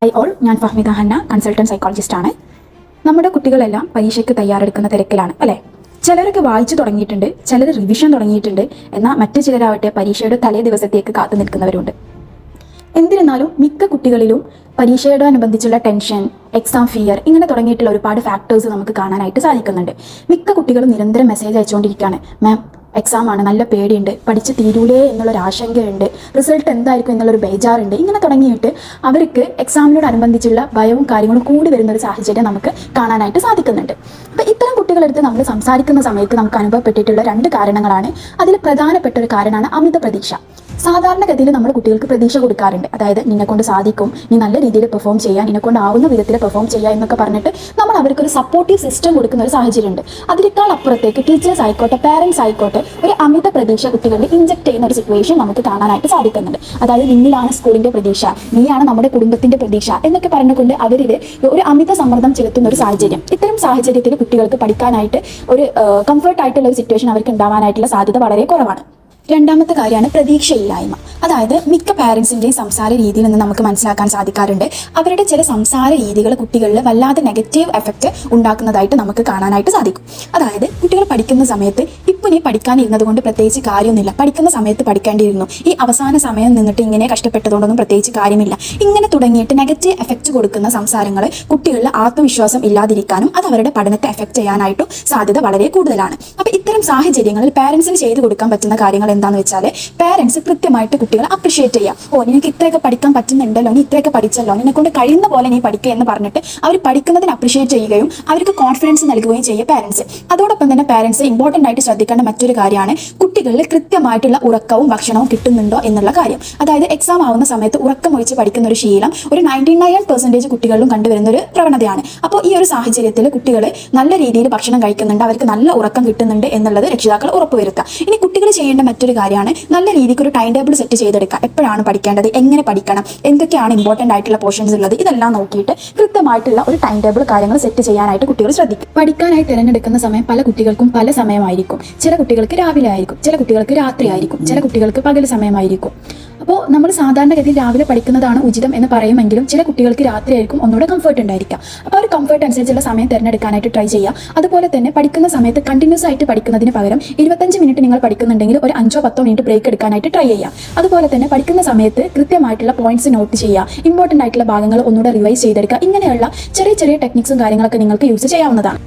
Hi all, ഞാൻ Fahmida Hannah, consultant സൈക്കോളജിസ്റ്റാണ്. നമ്മുടെ കുട്ടികളെല്ലാം പരീക്ഷയ്ക്ക് തയ്യാറെടുക്കുന്ന തിരക്കിലാണ് അല്ലേ? ചിലരൊക്കെ വായിച്ചു തുടങ്ങിയിട്ടുണ്ട്, ചിലർ റിവിഷൻ തുടങ്ങിയിട്ടുണ്ട്, എന്നാൽ മറ്റു ചിലരാവട്ടെ പരീക്ഷയുടെ തലേ ദിവസത്തേക്ക് കാത്തു നിൽക്കുന്നവരുണ്ട്. എന്നിരുന്നാലും മിക്ക കുട്ടികളിലും പരീക്ഷയോടനുബന്ധിച്ചുള്ള ടെൻഷൻ, എക്സാം ഫിയർ ഇങ്ങനെ തുടങ്ങിയിട്ടുള്ള ഒരുപാട് ഫാക്ടേഴ്സ് നമുക്ക് കാണാനായിട്ട് സാധിക്കുന്നുണ്ട്. മിക്ക കുട്ടികളും നിരന്തരം മെസ്സേജ് അയച്ചുകൊണ്ടിരിക്കുകയാണ്, മാം എക്സാം ആണ്, നല്ല പേടിയുണ്ട്, പഠിച്ച് തീരൂലേ എന്നുള്ളൊരു ആശങ്കയുണ്ട്, റിസൾട്ട് എന്തായിരിക്കും എന്നുള്ളൊരു ബേജാറുണ്ട്. ഇങ്ങനെ തുടങ്ങിയിട്ട് അവർക്ക് എക്സാമിനോടനുബന്ധിച്ചുള്ള ഭയവും കാര്യങ്ങളും കൂടി വരുന്ന ഒരു സാഹചര്യം നമുക്ക് കാണാനായിട്ട് സാധിക്കുന്നുണ്ട്. അപ്പോൾ ഇത്തരം കുട്ടികളെടുത്ത് നമ്മൾ സംസാരിക്കുന്ന സമയത്ത് നമുക്ക് അനുഭവപ്പെട്ടിട്ടുള്ള രണ്ട് കാരണങ്ങളാണ്. അതിൽ പ്രധാനപ്പെട്ട ഒരു കാരണമാണ് അമിത പ്രതീക്ഷ. സാധാരണഗതിയിൽ നമ്മൾ കുട്ടികൾക്ക് പ്രതീക്ഷ കൊടുക്കാറുണ്ട്. അതായത് നിന്നെക്കൊണ്ട് സാധിക്കും, നീ നല്ല രീതിയിൽ പെർഫോം ചെയ്യാൻ, നിന്നെക്കൊണ്ട് ആവുന്ന വിധത്തിൽ പെർഫോം ചെയ്യുക എന്നൊക്കെ പറഞ്ഞിട്ട് നമ്മൾ അവർക്കൊരു സപ്പോർട്ടീവ് സിസ്റ്റം കൊടുക്കുന്ന ഒരു സാഹചര്യമുണ്ട്. അതിനേക്കാൾ അപ്പുറത്തേക്ക് ടീച്ചേഴ്സ് ആയിക്കോട്ടെ, പാരൻസ് ആയിക്കോട്ടെ, ഒരു അമിത പ്രതീക്ഷ കുട്ടികളിൽ ഇൻജക്ട് ചെയ്യുന്ന ഒരു സിറ്റുവേഷൻ നമുക്ക് കാണാനായിട്ട് സാധിക്കുന്നുണ്ട്. അതായത് നിന്നിലാണ് സ്കൂളിന്റെ പ്രതീക്ഷ, നീയാണ് നമ്മുടെ കുടുംബത്തിന്റെ പ്രതീക്ഷ എന്നൊക്കെ പറഞ്ഞുകൊണ്ട് അവരിൽ ഒരു അമിത സമ്മർദ്ദം ചെലുത്തുന്ന ഒരു സാഹചര്യം. ഇത്തരം സാഹചര്യത്തിൽ കുട്ടികൾക്ക് പഠിക്കാനായിട്ട് ഒരു കംഫർട്ട് ആയിട്ടുള്ള ഒരു സിറ്റുവേഷൻ അവർക്ക് ഉണ്ടാവാനായിട്ടുള്ള സാധ്യത വളരെ കുറവാണ്. രണ്ടാമത്തെ കാര്യമാണ് പ്രതീക്ഷയില്ലായ്മ. അതായത് മിക്ക പാരൻസിൻ്റെയും സംസാര രീതിയിൽ നിന്ന് നമുക്ക് മനസ്സിലാക്കാൻ സാധിക്കാറുണ്ട്, അവരുടെ ചില സംസാര രീതികൾ കുട്ടികളിൽ വല്ലാതെ നെഗറ്റീവ് എഫക്റ്റ് ഉണ്ടാക്കുന്നതായിട്ട് നമുക്ക് കാണാനായിട്ട് സാധിക്കും. അതായത് കുട്ടികൾ പഠിക്കുന്ന സമയത്ത് ഇപ്പം നീ പഠിക്കാനിരുന്നത് കൊണ്ട് പ്രത്യേകിച്ച് കാര്യമൊന്നുമില്ല, പഠിക്കുന്ന സമയത്ത് പഠിക്കേണ്ടിയിരുന്നു, ഈ അവസാന സമയം നിന്നിട്ട് ഇങ്ങനെ കഷ്ടപ്പെട്ടതുകൊണ്ടൊന്നും പ്രത്യേകിച്ച് കാര്യമില്ല, ഇങ്ങനെ തുടങ്ങിയിട്ട് നെഗറ്റീവ് എഫക്റ്റ് കൊടുക്കുന്ന സംസാരങ്ങൾ കുട്ടികളിൽ ആത്മവിശ്വാസം ഇല്ലാതിരിക്കാനും അത് അവരുടെ പഠനത്തെ എഫക്റ്റ് ചെയ്യാനായിട്ടും സാധ്യത വളരെ കൂടുതലാണ്. അപ്പോൾ ഇത്തരം സാഹചര്യങ്ങളിൽ പാരൻസിന് ചെയ്തു കൊടുക്കാൻ പറ്റുന്ന കാര്യങ്ങൾ എന്താണെന്ന് വെച്ചാൽ, പാരൻസ് കൃത്യമായിട്ട് കുട്ടികളെ അപ്രിഷിയേറ്റ് ചെയ്യുക. ഓ, നിനക്ക് ഇത്രയൊക്കെ പഠിക്കാൻ പറ്റുന്നുണ്ടല്ലോ, നീ ഇത്രയൊക്കെ പഠിച്ചല്ലോ, നിന്നെ കൊണ്ട് കഴിയുന്ന പോലെ നീ പഠിക്കുക എന്ന് പറഞ്ഞിട്ട് അവർ പഠിക്കുന്നതിന് അപ്രിഷിയേറ്റ് ചെയ്യുകയും അവർക്ക് കോൺഫിഡൻസ് നൽകുകയും ചെയ്യുക പാരൻസ്. അതോടൊപ്പം തന്നെ പാരൻസ് ഇമ്പോർട്ടൻ്റ് ആയിട്ട് ശ്രദ്ധിക്കേണ്ട മറ്റൊരു കാര്യമാണ് കുട്ടികളിൽ കൃത്യമായിട്ടുള്ള ഉറക്കവും ഭക്ഷണവും കിട്ടുന്നുണ്ടോ എന്നുള്ള കാര്യം. അതായത് എക്സാം ആവുന്ന സമയത്ത് ഉറക്കം ഒഴിച്ച് പഠിക്കുന്ന ഒരു ശീലം ഒരു 99% കുട്ടികളിലും കണ്ടുവരുന്ന ഒരു പ്രവണതയാണ്. അപ്പോൾ ഈ ഒരു സാഹചര്യത്തിൽ കുട്ടികൾ നല്ല രീതിയിൽ ഭക്ഷണം കഴിക്കുന്നുണ്ട്, അവർക്ക് നല്ല ഉറക്കം കിട്ടുന്നുണ്ട് എന്നുള്ളത് രക്ഷിതാക്കൾ ഉറപ്പുവരുത്തുക. ഇനി കുട്ടികൾ ചെയ്യേണ്ട മറ്റൊരു കാര്യമാണ് നല്ല രീതിക്ക് ഒരു ടൈം ടേബിൾ സെറ്റ് ചെയ്തെടുക്കുക. എപ്പോഴാണ് പഠിക്കേണ്ടത്, എങ്ങനെ പഠിക്കണം, എന്തൊക്കെയാണ് ഇമ്പോർട്ടൻ്റ് ആയിട്ടുള്ള പോർഷൻസ് ഉള്ളത്, ഇതെല്ലാം നോക്കിയിട്ട് കൃത്യമായിട്ടുള്ള ഒരു ടൈം ടേബിൾ കാര്യങ്ങൾ സെറ്റ് ചെയ്യാനായിട്ട് കുട്ടികൾ ശ്രദ്ധിക്കും. പഠിക്കാനായി തിരഞ്ഞെടുക്കുന്ന സമയം പല കുട്ടികൾക്കും പല സമയമായിരിക്കും. ചില കുട്ടികൾക്ക് രാവിലെ ആയിരിക്കും, ചില കുട്ടികൾക്ക് രാത്രി ആയിരിക്കും, ചില കുട്ടികൾക്ക് പകൽ സമയമായിരിക്കും. അപ്പോൾ നമ്മൾ സാധാരണഗതിയിൽ രാവിലെ പഠിക്കുന്നതാണ് ഉചിതം എന്ന് പറയുമെങ്കിലും ചില കുട്ടികൾക്ക് രാത്രി ആയിരിക്കും ഒന്നുകൂടെ കംഫർട്ട് ഉണ്ടായിരിക്കാം. അപ്പോൾ ആ ഒരു കംഫർട്ട് അനുസരിച്ചുള്ള സമയം തിരഞ്ഞെടുക്കാനായിട്ട് ട്രൈ ചെയ്യുക. അതുപോലെ തന്നെ പഠിക്കുന്ന സമയത്ത് കണ്ടിന്യൂസ് ആയിട്ട് പഠിക്കുന്നതിന് പകരം 25 മിനിറ്റ് നിങ്ങൾ പഠിക്കുന്നുണ്ടെങ്കിൽ ഒരു 5-10 മിനിറ്റ് ബ്രേക്ക് എടുക്കാനായിട്ട് ട്രൈ ചെയ്യാം. അതുപോലെ തന്നെ പഠിക്കുന്ന സമയത്ത് കൃത്യമായിട്ടുള്ള പോയിന്റ്സ് നോട്ട് ചെയ്യുക, ഇമ്പോർട്ടൻ്റ് ആയിട്ടുള്ള ഭാഗങ്ങൾ ഒന്നുകൂടെ റിവൈസ് ചെയ്തെടുക്കുക. ഇങ്ങനെയുള്ള ചെറിയ ചെറിയ ടെക്നിക്സും കാര്യങ്ങളൊക്കെ നിങ്ങൾക്ക് യൂസ് ചെയ്യാവുന്നതാണ്.